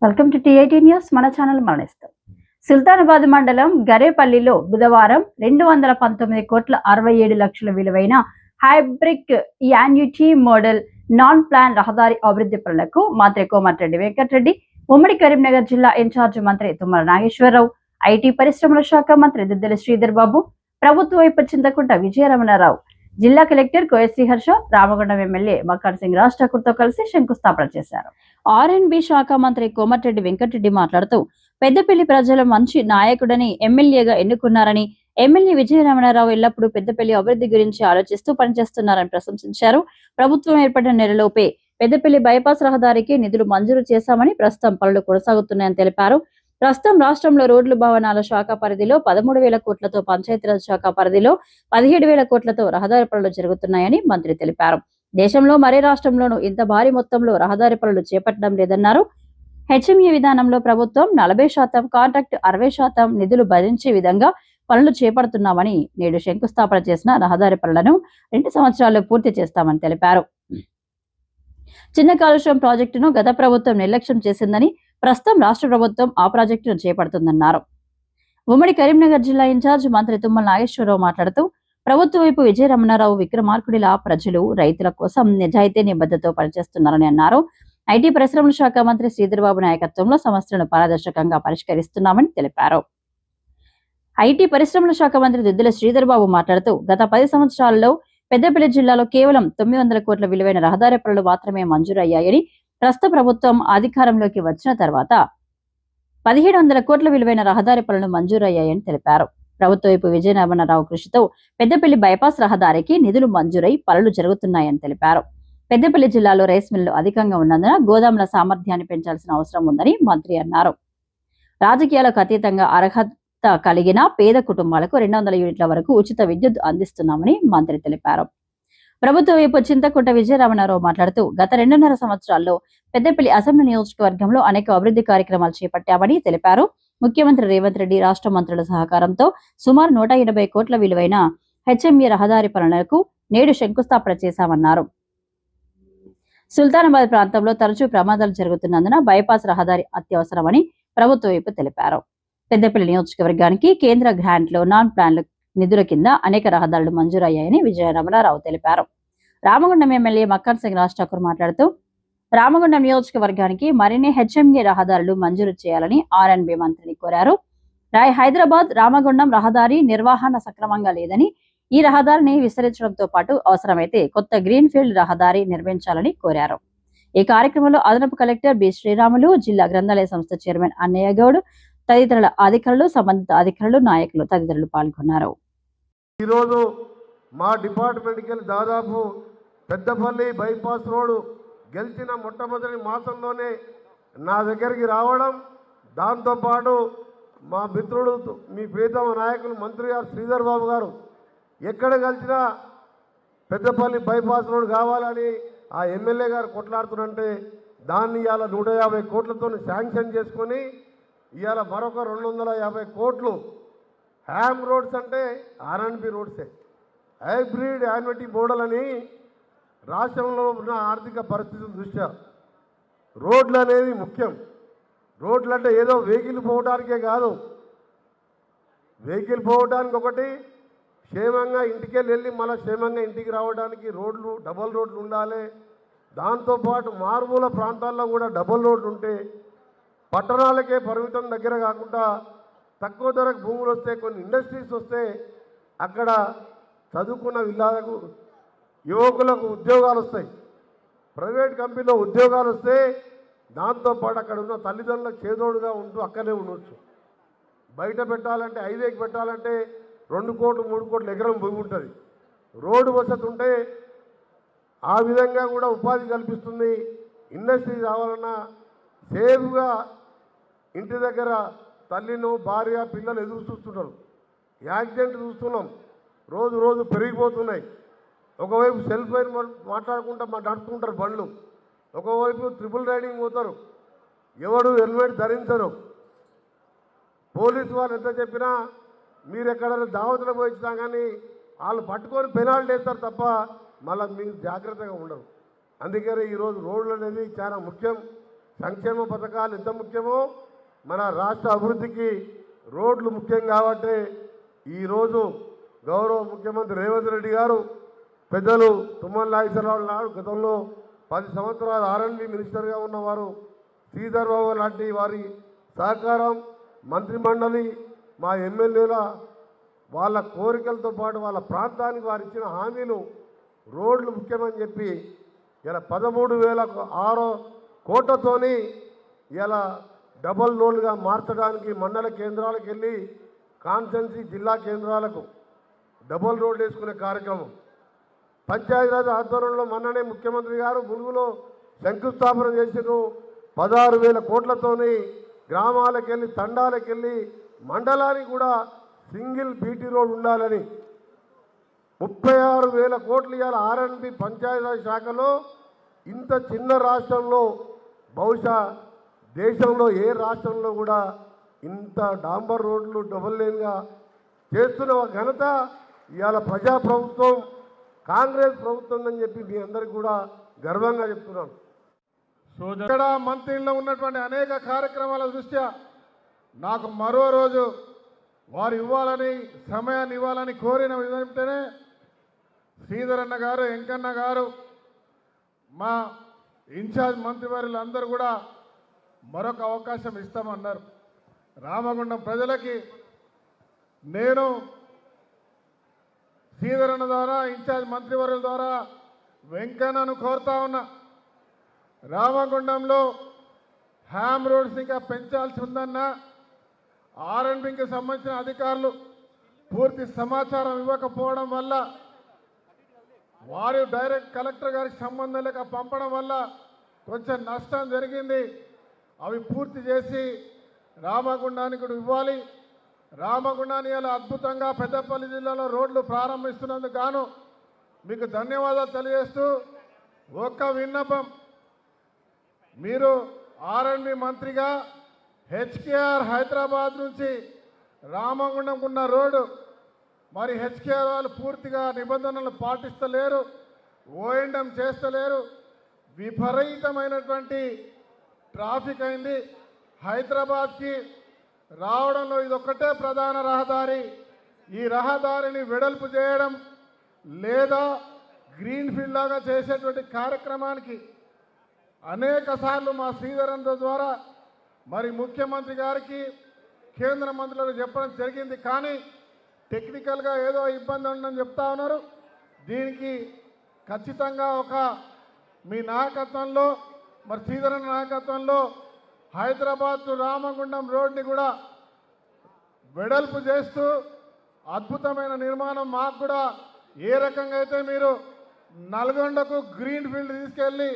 Welcome to టీ18 news. మన channel మరణిస్తాం. సుల్తానాబాద్ మండలం గరేపల్లిలో బుధవారం 219 కోట్ల 67 లక్షల విలువైన hybrid annuity model non plan రహదారి అభివృద్ధి పనులకు మంత్రి కోమటిరెడ్డి వెంకటరెడ్డి, ఉమ్మడి కరీంనగర్ జిల్లా ఇన్ఛార్జ్ మంత్రి తుమ్మల నాగేశ్వరరావు, ఐటీ పరిశ్రమల శాఖ మంత్రి దుద్దెల శ్రీధర్ బాబు, ప్రభుత్వ వైపు చింతకుంట విజయరమణారావు, జిల్లా కలెక్టర్ కోయశ్రీ హర్ష, రామగుండం ఎమ్మెల్యే మక్కన్ సింగ్ రాజ్ ఠాకూర్ తో కలిసి శంకుస్థాపన చేశారు. ఆర్ఎండ్బి శాఖ మంత్రి కోమటిరెడ్డి వెంకటరెడ్డి మాట్లాడుతూ పెద్దపల్లి ప్రజలు మంచి నాయకుడని ఎమ్మెల్యేగా ఎన్నుకున్నారని, ఎమ్మెల్యే విజయరమణారావు ఎల్లప్పుడూ పెద్దపల్లి అభివృద్ధి గురించి ఆలోచిస్తూ పనిచేస్తున్నారని ప్రశంసించారు. ప్రభుత్వం ఏర్పడిన నెలలోపే పెద్దపల్లి బైపాస్ రహదారికి నిధులు మంజూరు చేశామని, ప్రస్తుతం పనులు కొనసాగుతున్నాయని తెలిపారు. ప్రస్తుతం రాష్ట్రంలో రోడ్లు భవనాల శాఖ పరిధిలో 13,000 కోట్లతో, పంచాయతీరాజ్ శాఖ పరిధిలో 17,000 కోట్లతో రహదారి పనులు జరుగుతున్నాయని మంత్రి తెలిపారు. దేశంలో మరే రాష్ట్రంలోనూ ఇంత భారీ మొత్తంలో రహదారి పనులు చేపట్టడం లేదన్నారు. హెచ్ఎంఏ విధానంలో ప్రభుత్వం 40%, కాంట్రాక్ట్ 60% నిధులు భరించే విధంగా పనులు చేపడుతున్నామని, నేడు శంకుస్థాపన చేసిన రహదారి పనులను 2 సంవత్సరాల్లో పూర్తి చేస్తామని తెలిపారు. చిన్న కాలుష్యం ప్రాజెక్టును గత ప్రభుత్వం నిర్లక్ష్యం చేసిందని, ప్రస్తుతం రాష్ట్ర ప్రభుత్వం ఆ ప్రాజెక్టును చేపడుతుందన్నారు. ఉమ్మడి కరీంనగర్ జిల్లా ఇన్ఛార్జ్ మంత్రి తుమ్మల నాగేశ్వరరావు మాట్లాడుతూ ప్రభుత్వ వైపు విజయరమణారావు విక్రమార్కుడిలా ప్రజలు, రైతుల కోసం నిజాయితీ నిబద్ధతతో పనిచేస్తున్నారని అన్నారు. ఐటీ పరిశ్రమల శాఖ మంత్రి శ్రీధర్ బాబు నాయకత్వంలో సమస్యలను పారదర్శకంగా పరిష్కరిస్తున్నామని తెలిపారు. ఐటీ పరిశ్రమల శాఖ మంత్రి దుద్దెల శ్రీధర్ బాబు మాట్లాడుతూ గత 10 సంవత్సరాల్లో పెద్దపల్లి జిల్లాలో కేవలం 900 కోట్ల విలువైన రహదారి పనులు మాత్రమే మంజూరయ్యాయని, ప్రస్తుత ప్రభుత్వం అధికారంలోకి వచ్చిన తర్వాత 1700 కోట్ల విలువైన రహదారి పనులు మంజూరయ్యాయని తెలిపారు. ప్రభుత్వ వైపు విజయరమణారావు కృషితో పెద్దపల్లి బైపాస్ రహదారికి నిధులు మంజూరై పనులు జరుగుతున్నాయని తెలిపారు. పెద్దపల్లి జిల్లాలో రైస్ మిల్లు అధికంగా ఉన్నందున గోదాముల సామర్థ్యాన్ని పెంచాల్సిన అవసరం ఉందని మంత్రి అన్నారు. రాజకీయాలకు అతీతంగా అర్హత కలిగిన పేద కుటుంబాలకు 200 యూనిట్ల వరకు ఉచిత విద్యుత్ అందిస్తున్నామని మంత్రి తెలిపారు. ప్రభుత్వ వైపు చింతకుంట విజయరమణారావు మాట్లాడుతూ గత 2.5 సంవత్సరాల్లో పెద్దపల్లి అసెంబ్లీ నియోజకవర్గంలో అనేక అభివృద్ధి కార్యక్రమాలు చేపట్టామని తెలిపారు. ముఖ్యమంత్రి రేవంత్ రెడ్డి, రాష్ట్ర మంత్రుల సహకారంతో సుమారు 180 కోట్ల విలువైన హెచ్ఎంఏ రహదారి పనులకు నేడు శంకుస్థాపన చేశామన్నారు. సుల్తానాబాద్ ప్రాంతంలో తరచూ ప్రమాదాలు జరుగుతున్నందున బైపాస్ రహదారి అత్యవసరమని ప్రభుత్వ వైపు తెలిపారు. పెద్దపల్లి నియోజకవర్గానికి కేంద్ర గ్రాంట్లో నాన్ ప్లాన్ల నిధుల కింద అనేక రహదారులు మంజూరయ్యాయని విజయరమణారావు తెలిపారు. రామగుండం ఎమ్మెల్యే మక్కన్ సింగ్ రాజ్ ఠాకూర్ మాట్లాడుతూ రామగుండం నియోజకవర్గానికి మరిన్ని హెచ్ఎంఏ రహదారులు మంజూరు చేయాలని ఆర్ఎండ్బి మంత్రిని కోరారు. హైదరాబాద్ రామగుండం రహదారి నిర్వహణ సక్రమంగా లేదని, ఈ రహదారిని విస్తరించడంతో పాటు అవసరమైతే కొత్త గ్రీన్ ఫీల్డ్ రహదారి నిర్మించాలని కోరారు. ఈ కార్యక్రమంలో అదనపు కలెక్టర్ బి శ్రీరాములు, జిల్లా గ్రంథాలయ సంస్థ చైర్మన్ అన్నయ్య గౌడ్ తదితరుల అధికారులు, సంబంధిత అధికారులు, నాయకులు తదితరులు పాల్గొన్నారు. ఈరోజు మా డిపార్ట్మెంట్కి దాదాపు పెద్దపల్లి బైపాస్ రోడ్డు గెలిచిన మొట్టమొదటి మాసంలోనే నా దగ్గరికి రావడం, దాంతోపాటు మా మిత్రుడు, మీ ప్రీతమ నాయకులు మంత్రి గారు శ్రీధర్ బాబు గారు ఎక్కడ కలిసినా పెద్దపల్లి బైపాస్ రోడ్డు కావాలని ఆ ఎమ్మెల్యే గారు కొట్లాడుతున్నంటే దాన్ని ఇవాళ 150 కోట్లతో శాంక్షన్ చేసుకొని ఇవాళ మరొక 250 కోట్లు హ్యామ్ రోడ్స్ అంటే ఆర్ఎండ్బి రోడ్సే, హైబ్రిడ్ యాన్యుటీ మోడల్ అని రాష్ట్రంలో ఉన్న ఆర్థిక పరిస్థితుల దృష్ట్యా రోడ్లు అనేది ముఖ్యం. రోడ్లు అంటే ఏదో వెహికల్ పోవడానికే కాదు, వెహికల్ పోవడానికి ఒకటి, క్షేమంగా ఇంటికి వెళ్ళి మళ్ళీ క్షేమంగా ఇంటికి రావడానికి రోడ్లు, డబల్ రోడ్లు ఉండాలి. దాంతోపాటు మారుమూల ప్రాంతాల్లో కూడా డబల్ రోడ్లు ఉంటే పట్టణాలకే పరిమితం దగ్గర కాకుండా తక్కువ ధరకు భూములు వస్తే, కొన్ని ఇండస్ట్రీస్ వస్తే అక్కడ చదువుకున్న విల్లాలకు యువకులకు ఉద్యోగాలు వస్తాయి, ప్రైవేట్ కంపెనీలో ఉద్యోగాలు వస్తే దాంతోపాటు అక్కడ ఉన్న తల్లిదండ్రులకు చేదోడుగా ఉంటూ అక్కడే ఉండవచ్చు. బయట పెట్టాలంటే, హైవేకి పెట్టాలంటే 2 కోట్లు 3 కోట్ల ఎకరం భూమి ఉంటుంది. రోడ్డు వసతి ఉంటే ఆ విధంగా కూడా ఉపాధి కల్పిస్తుంది. ఇండస్ట్రీ రావాలన్నా సేఫ్గా ఇంటి దగ్గర తల్లిను, భార్య, పిల్లలు ఎదురు చూస్తున్నారు. యాక్సిడెంట్ చూస్తున్నాం, రోజు రోజు పెరిగిపోతున్నాయి. ఒకవైపు సెల్ ఫోన్ మాట్లాడుకుంటా నడుపుకుంటారు బండ్లు, ఒకవైపు ట్రిపుల్ రైడింగ్ పోతారు, ఎవడు హెల్మెట్ ధరించరు. పోలీసు వాళ్ళు ఎంత చెప్పినా మీరు ఎక్కడైనా దావతులు పోయించినా కానీ వాళ్ళు పట్టుకొని పెనాల్టీ వేస్తారు తప్ప మళ్ళీ మీరు జాగ్రత్తగా ఉండరు. అందుకని ఈరోజు రోడ్లు అనేది చాలా ముఖ్యం. సంక్షేమ పథకాలు ఎంత ముఖ్యమో మన రాష్ట్ర అభివృద్ధికి రోడ్లు ముఖ్యం కాబట్టి ఈరోజు గౌరవ ముఖ్యమంత్రి రేవంత్ రెడ్డి గారు పెద్దలు తుమ్మల నాగేశ్వరరావు గారు గతంలో 10 సంవత్సరాలు ఆర్ఎండ్బి మినిస్టర్గా ఉన్నవారు శ్రీధర్ బాబు లాంటి వారి సహకారం మంత్రిమండలి మా ఎమ్మెల్యేల వాళ్ళ కోరికలతో పాటు వాళ్ళ ప్రాంతానికి వారు ఇచ్చిన హామీలు రోడ్లు ముఖ్యమని చెప్పి ఇలా 13,600 కోట్లతోని ఇలా డబల్ రోడ్లుగా మార్చడానికి మండల కేంద్రాలకు వెళ్ళి కాన్స్టెన్సీ జిల్లా కేంద్రాలకు డబల్ రోడ్లు వేసుకునే కార్యక్రమం పంచాయతీరాజ్ ఆధ్వర్యంలో మొన్ననే ముఖ్యమంత్రి గారు ములుగులో శంకుస్థాపన చేసిన 16,000 కోట్లతోని గ్రామాలకు వెళ్ళి తండాలకు వెళ్ళి మండలానికి కూడా సింగిల్ బీటీ రోడ్ ఉండాలని 36,000 కోట్లు ఇవాళ ఆర్ఎండ్బి పంచాయతీరాజ్ శాఖలో ఇంత చిన్న రాష్ట్రంలో బహుశా దేశంలో ఏ రాష్ట్రంలో కూడా ఇంత డాంబర్ రోడ్లు డబుల్ లేన్గా చేస్తున్న ఒక ఘనత ఇవాళ ప్రజాప్రభుత్వం కాంగ్రెస్ ప్రభుత్వం అని చెప్పి మీ అందరికీ కూడా గర్వంగా చెప్తున్నాను. ఇక్కడ మంత్రిలో ఉన్నటువంటి అనేక కార్యక్రమాల దృష్ట్యా నాకు మరో రోజు వారు ఇవ్వాలని సమయాన్ని ఇవ్వాలని కోరిన విధంగానే శ్రీధర్ అన్న గారు వెంకన్న గారు మా ఇన్ఛార్జ్ మంత్రివర్యులందరూ కూడా మరొక అవకాశం ఇస్తామన్నారు. రామగుండం ప్రజలకి నేను శ్రీధర్ అన్న ద్వారా ఇన్ఛార్జ్ మంత్రివర్యుల ద్వారా వెంకన్నను కోరుతా ఉన్నా, రామగుండంలో హ్యామ్ రోడ్స్ ఇంకా పెంచాల్సి ఉందన్నా ఆర్ఎండ్బికి సంబంధించిన అధికారులు పూర్తి సమాచారం ఇవ్వకపోవడం వల్ల వారు డైరెక్ట్ కలెక్టర్ గారికి సంబంధం లేక పంపడం వల్ల కొంచెం నష్టం జరిగింది. అవి పూర్తి చేసి రామగుండానికి కూడా ఇవ్వాలి. రామగుండాన్ని ఇలా అద్భుతంగా పెద్దపల్లి జిల్లాలో రోడ్లు ప్రారంభిస్తున్నందుకు గాను మీకు ధన్యవాదాలు తెలియజేస్తూ ఒక్క విన్నపం, మీరు ఆర్ఎండ్బి మంత్రిగా హెచ్కేఆర్ హైదరాబాద్ నుంచి రామగుండంకు ఉన్న రోడ్డు మరి హెచ్కేఆర్ వాళ్ళు పూర్తిగా నిబంధనలు పాటిస్తలేరు, ఓఎండం చేస్తలేరు, విపరీతమైనటువంటి ట్రాఫిక్ అయింది. హైదరాబాద్కి రావడంలో ఇదొక్కటే ప్రధాన రహదారి. ఈ రహదారిని వెడల్పు చేయడం లేదా గ్రీన్ ఫీల్డ్ లాగా చేసేటువంటి కార్యక్రమానికి అనేక సార్లు మా శ్రీధరన్ ద్వారా మరి ముఖ్యమంత్రి గారికి కేంద్ర మంత్రులకు చెప్పడం జరిగింది. కానీ టెక్నికల్గా ఏదో ఇబ్బంది ఉందని చెప్తా ఉన్నారు. దీనికి ఖచ్చితంగా ఒక మీ నాయకత్వంలో మరి శ్రీధరన్ నాయకత్వంలో హైదరాబాద్ టు రామగుండం రోడ్ని కూడా వెడల్పు చేస్తూ అద్భుతమైన నిర్మాణం మాకు కూడా ఏ రకంగా అయితే మీరు నల్గొండకు గ్రీన్ ఫీల్డ్ తీసుకెళ్ళి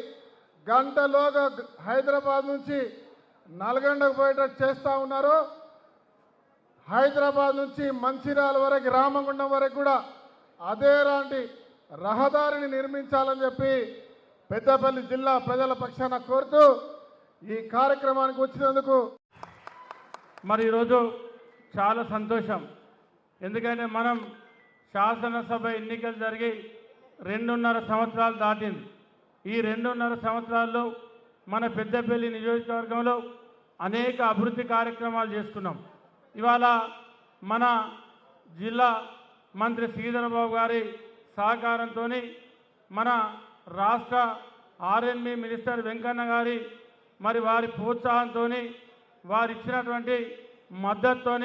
గంటలోగా హైదరాబాద్ నుంచి నల్గొండకు పోయేటట్టు చేస్తూ ఉన్నారో హైదరాబాద్ నుంచి మంచిర్యాల వరకు రామగుండం వరకు కూడా అదేలాంటి రహదారిని నిర్మించాలని చెప్పి పెద్దపల్లి జిల్లా ప్రజల పక్షాన కోరుతూ ఈ కార్యక్రమానికి వచ్చినందుకు మరి ఈరోజు చాలా సంతోషం. ఎందుకంటే మనం శాసనసభ ఎన్నికలు జరిగి 2.5 సంవత్సరాలు దాటింది. ఈ 2.5 సంవత్సరాల్లో మన పెద్దపల్లి నియోజకవర్గంలో అనేక అభివృద్ధి కార్యక్రమాలు చేసుకున్నాం. ఇవాళ మన జిల్లా మంత్రి శ్రీధర్ బాబు గారి సహకారంతో మన రాష్ట్ర ఆర్ఎండ్బి మినిస్టర్ వెంకన్న గారి మరి వారి ప్రోత్సాహంతో వారు ఇచ్చినటువంటి మద్దతుతో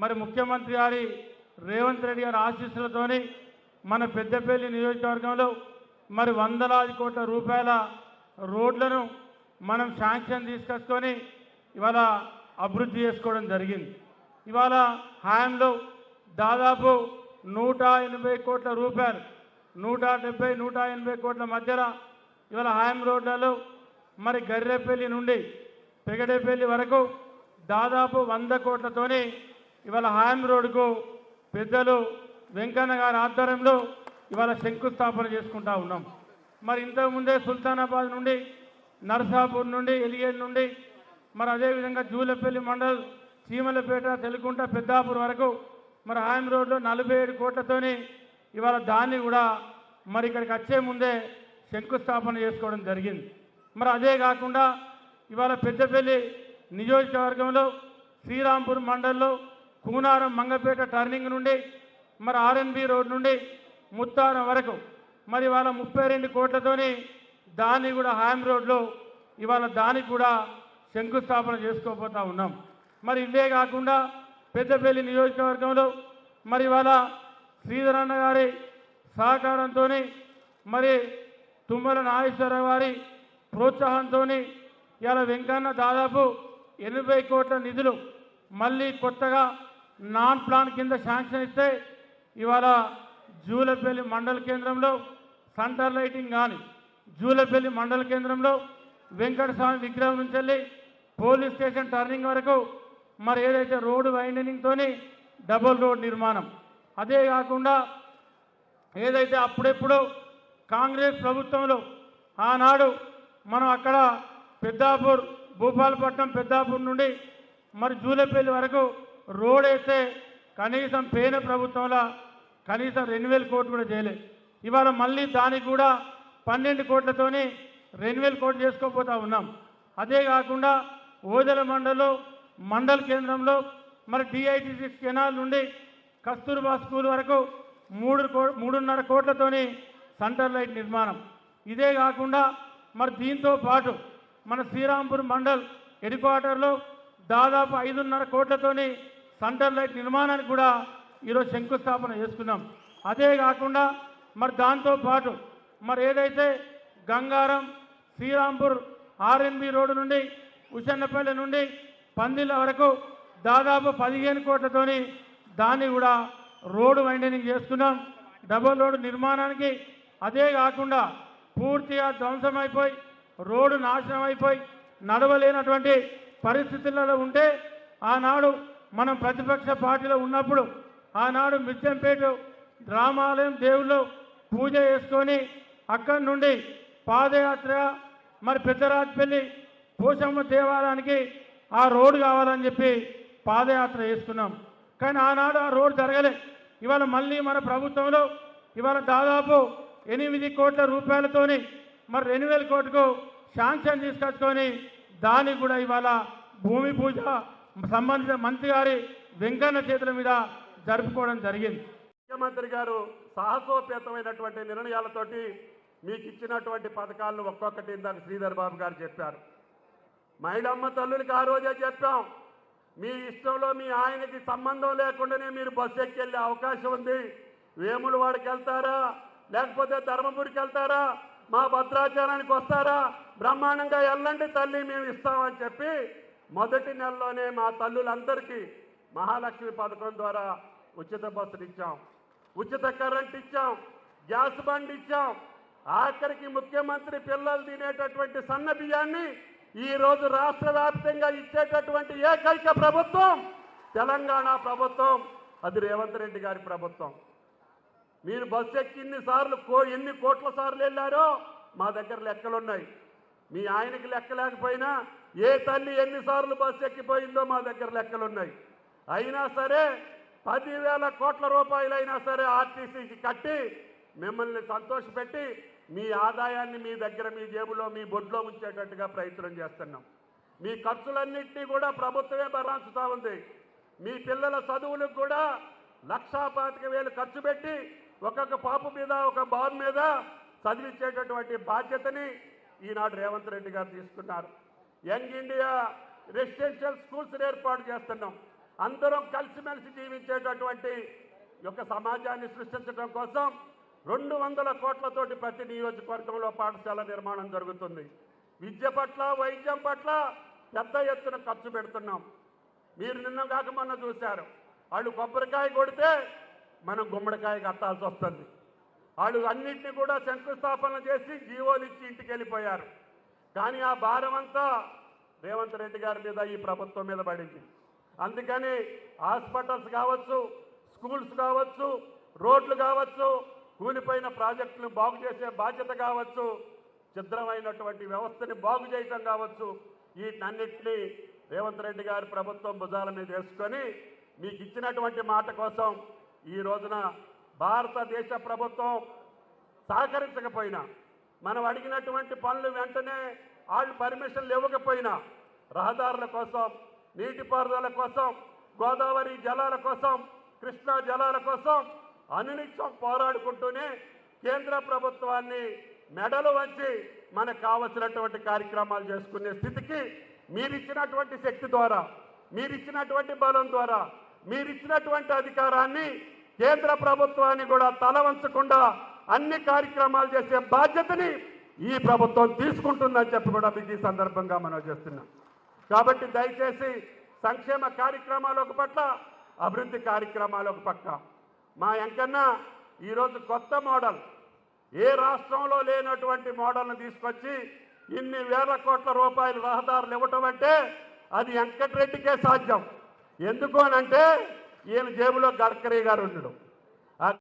మరి ముఖ్యమంత్రి గారి రేవంత్ రెడ్డి గారి ఆశీస్సులతో మన పెద్దపల్లి నియోజకవర్గంలో మరి వందలాది కోట్ల రూపాయల రోడ్లను మనం శాంక్షన్ తీసుకొచ్చుకొని ఇవాళ అభివృద్ధి చేసుకోవడం జరిగింది. ఇవాళ హాయంలో దాదాపు 180 కోట్ల రూపాయలు 170-180 కోట్ల మధ్యలో ఇవాళ హాయం రోడ్లలో మరి గర్రెపల్లి నుండి పెగడేపల్లి వరకు దాదాపు 100 కోట్లతోని ఇవాళ హాయం రోడ్డుకు పెద్దలు వెంకన్న గారి ఆధ్వర్యంలో ఇవాళ శంకుస్థాపన చేసుకుంటా ఉన్నాం. మరి ఇంతకుముందే సుల్తానాబాద్ నుండి నర్సాపూర్ నుండి ఎలిగేడ్ నుండి మరి అదేవిధంగా జూలపల్లి మండల్ చీమలపేట తెలుగుంట పెద్దాపూర్ వరకు మరి హాయం రోడ్లో 47 కోట్లతోని ఇవాళ దాన్ని కూడా మరి ఇక్కడికి వచ్చే ముందే శంకుస్థాపన చేసుకోవడం జరిగింది. మరి అదే కాకుండా ఇవాళ పెద్దపల్లి నియోజకవర్గంలో శ్రీరాంపూర్ మండలంలో కూనారం మంగపేట టర్నింగ్ నుండి మరి ఆర్ఎన్బి రోడ్ నుండి ముత్తారం వరకు మరి ఇవాళ 32 కోట్లతోని దాన్ని కూడా హామ్ రోడ్లో ఇవాళ దానికి కూడా శంకుస్థాపన చేసుకోబోతా ఉన్నాం. మరి ఇవే కాకుండా పెద్దపల్లి నియోజకవర్గంలో మరి ఇవాళ శ్రీధరన్న గారి సహకారంతో మరి తుమ్మల నాగేశ్వరరావు గారి ప్రోత్సాహంతో ఇవాళ వెంకన్న దాదాపు 80 కోట్ల నిధులు మళ్ళీ కొత్తగా నాన్ ప్లాన్ కింద శాంక్షన్ ఇస్తే ఇవాళ జూలపల్లి మండల కేంద్రంలో సెంటర్ లైటింగ్ కానీ జూలపల్లి మండల కేంద్రంలో వెంకటస్వామి విగ్రహం నుంచి వెళ్ళి పోలీస్ స్టేషన్ టర్నింగ్ వరకు మరి ఏదైతే రోడ్డు వైండనింగ్తో డబుల్ రోడ్ నిర్మాణం, అదే కాకుండా ఏదైతే అప్పుడెప్పుడు కాంగ్రెస్ ప్రభుత్వంలో ఆనాడు మనం అక్కడ పెద్దాపూర్ భూపాలపట్నం పెద్దాపూర్ నుండి మరి జూలపల్లి వరకు రోడ్ అయితే కనీసం పేన ప్రభుత్వంలో కనీసం 2000 కోట్లు కూడా చేయలేదు. ఇవాళ మళ్ళీ దానికి కూడా 12 కోట్లతోని 2000 కోట్లు చేసుకోపోతా ఉన్నాం. అదే కాకుండా ఓదెల మండల కేంద్రంలో మరి డిఐటిసి కెనాల్ నుండి కస్తూర్బా స్కూల్ వరకు 3.5 కోట్లతోని సెంటర్ లైట్ నిర్మాణం. ఇదే కాకుండా మరి దీంతో పాటు మన శ్రీరాంపూర్ మండల్ హెడ్ క్వార్టర్లో దాదాపు 5.5 కోట్లతోని సెంటర్ లైట్ నిర్మాణానికి కూడా ఈరోజు శంకుస్థాపన చేసుకున్నాం. అదే కాకుండా మరి దాంతోపాటు మరి ఏదైతే గంగారం శ్రీరాంపూర్ ఆర్ఎన్బి రోడ్డు నుండి ఉషన్నపల్లి నుండి పందిళ్ళ వరకు దాదాపు 15 కోట్లతోని దాన్ని కూడా రోడ్డు వైండనింగ్ చేసుకున్నాం డబుల్ రోడ్డు నిర్మాణానికి. అదే కాకుండా పూర్తిగా ధ్వంసమైపోయి రోడ్డు నాశనం అయిపోయి నడవలేనటువంటి పరిస్థితులలో ఉంటే ఆనాడు మనం ప్రతిపక్ష పార్టీలో ఉన్నప్పుడు ఆనాడు మిర్చంపేట రామాలయం దేవుళ్ళు పూజ చేసుకొని అక్కడి నుండి పాదయాత్ర మరి పెద్దరాజపల్లి పోషమ్మ దేవాలయానికి ఆ రోడ్డు కావాలని చెప్పి పాదయాత్ర చేసుకున్నాం. కానీ ఆనాడు ఆ రోడ్డు జరగలే. ఇవాళ మళ్ళీ మన ప్రభుత్వంలో ఇవాళ దాదాపు 8 కోట్ల రూపాయలతోని మరి 2000 కోట్లకు శాంక్షన్ తీసుకొచ్చుకొని దానికి కూడా ఇవాళ భూమి పూజ సంబంధిత మంత్రి గారి వెంకన్న చేతుల మీద జరుపుకోవడం జరిగింది. ముఖ్యమంత్రి గారు సాహసోపేతమైనటువంటి నిర్ణయాలతోటి మీకు ఇచ్చినటువంటి పథకాలను ఒక్కొక్కటి ఇందాక శ్రీధర్ బాబు గారు చెప్పారు. మహిళమ్మ తల్లులకి ఆ రోజే చెప్పాం, మీ ఇష్టంలో మీ ఆయనకి సంబంధం లేకుండానే మీరు బస్సు ఎక్కి వెళ్ళే అవకాశం ఉంది. వేములవాడకి వెళ్తారా లేకపోతే ధర్మపురికి వెళ్తారా మా భద్రాచలానికి వస్తారా బ్రహ్మాండంగా వెళ్ళండి తల్లి మేము ఇస్తామని చెప్పి మొదటి నెలలోనే మా తల్లులందరికీ మహాలక్ష్మి పథకం ద్వారా ఉచిత బస్సులు ఇచ్చాం, ఉచిత కరెంట్ ఇచ్చాం, గ్యాస్ బండ్ ఇచ్చాం. ఆఖరికి ముఖ్యమంత్రి పిల్లలు తినేటటువంటి సన్న బియ్యాన్ని ఈరోజు రాష్ట్ర వ్యాప్తంగా ఇచ్చేటటువంటి ఏకైక ప్రభుత్వం తెలంగాణ ప్రభుత్వం, అది రేవంత్ రెడ్డి గారి ప్రభుత్వం. మీరు బస్సు ఎక్కి ఎన్ని కోట్ల సార్లు వెళ్ళారో మా దగ్గర లెక్కలున్నాయి. మీ ఆయనకి లెక్క లేకపోయినా ఏ తల్లి ఎన్నిసార్లు బస్సు ఎక్కిపోయిందో మా దగ్గర లెక్కలున్నాయి. అయినా సరే 10,000 కోట్ల రూపాయలైనా సరే ఆర్టీసీకి కట్టి మిమ్మల్ని సంతోషపెట్టి మీ ఆదాయాన్ని మీ దగ్గర మీ జేబులో మీ బొడ్లో ఉంచేటట్టుగా ప్రయత్నం చేస్తున్నాం. మీ ఖర్చులన్నింటినీ కూడా ప్రభుత్వమే భరాంచుతూ ఉంది. మీ పిల్లల చదువులకు కూడా 1,25,000 ఖర్చు పెట్టి ఒక్కొక్క పాపు మీద ఒక బాబు మీద చదివించేటటువంటి బాధ్యతని ఈనాడు రేవంత్ రెడ్డి గారు తీసుకున్నారు. యంగ్ ఇండియా రెసిడెన్షియల్ స్కూల్స్ ఏర్పాటు చేస్తున్నాం. అందరం కలిసిమెలిసి జీవించేటటువంటి యొక్క సమాజాన్ని సృష్టించడం కోసం 200 కోట్లతోటి ప్రతి నియోజకవర్గంలో పాఠశాల నిర్మాణం జరుగుతుంది. విద్య పట్ల వైద్యం పట్ల పెద్ద ఎత్తున ఖర్చు పెడుతున్నాం. మీరు నిన్న కాక మొన్న చూశారు, వాళ్ళు కొబ్బరికాయ కొడితే మనం గుమ్మడికాయ కట్టాల్సి వస్తుంది. వాళ్ళు అన్నింటినీ కూడా శంకుస్థాపన చేసి జీవోలు ఇచ్చి ఇంటికి వెళ్ళిపోయారు. కానీ ఆ భారం అంతా రేవంత్ రెడ్డి గారి మీద ఈ ప్రభుత్వం మీద పడింది. అందుకని హాస్పిటల్స్ కావచ్చు, స్కూల్స్ కావచ్చు, రోడ్లు కావచ్చు, కూలిపోయిన ప్రాజెక్టులను బాగు చేసే బాధ్యత కావచ్చు, ఛిద్రమైనటువంటి వ్యవస్థని బాగు చేయటం కావచ్చు, వీటన్నిటినీ రేవంత్ రెడ్డి గారి ప్రభుత్వం భుజాల మీద వేసుకొని మీకు ఇచ్చినటువంటి మాట కోసం ఈ రోజున భారతదేశ ప్రభుత్వం సహకరించకపోయినా మనం అడిగినటువంటి పనులు వెంటనే వాళ్ళు పర్మిషన్లు ఇవ్వకపోయినా రహదారుల కోసం, నీటిపారుదల కోసం, గోదావరి జలాల కోసం, కృష్ణా జలాల కోసం అనునిత్యం పోరాడుకుంటూనే కేంద్ర ప్రభుత్వాన్ని మెడలు వంచి మనకు కావలసినటువంటి కార్యక్రమాలు చేసుకునే స్థితికి మీరిచ్చినటువంటి శక్తి ద్వారా, మీరిచ్చినటువంటి బలం ద్వారా, మీరిచ్చినటువంటి అధికారాన్ని కేంద్ర ప్రభుత్వాన్ని కూడా తల వంచకుండా అన్ని కార్యక్రమాలు చేసే బాధ్యతని ఈ ప్రభుత్వం తీసుకుంటుందని చెప్పి కూడా మీకు ఈ సందర్భంగా మనం చేస్తున్నాం. కాబట్టి దయచేసి సంక్షేమ కార్యక్రమాలు ఒక పట్ల, అభివృద్ధి కార్యక్రమాలు ఒక పక్క. మా వెంకన్న ఈరోజు కొత్త మోడల్, ఏ రాష్ట్రంలో లేనటువంటి మోడల్ను తీసుకొచ్చి ఇన్ని వేల కోట్ల రూపాయలు రహదారులు ఇవ్వటం అంటే అది వెంకటరెడ్డికే సాధ్యం. ఎందుకు అనంటే ఈయన జేబులో గడ్కరీ గారు ఉండడం.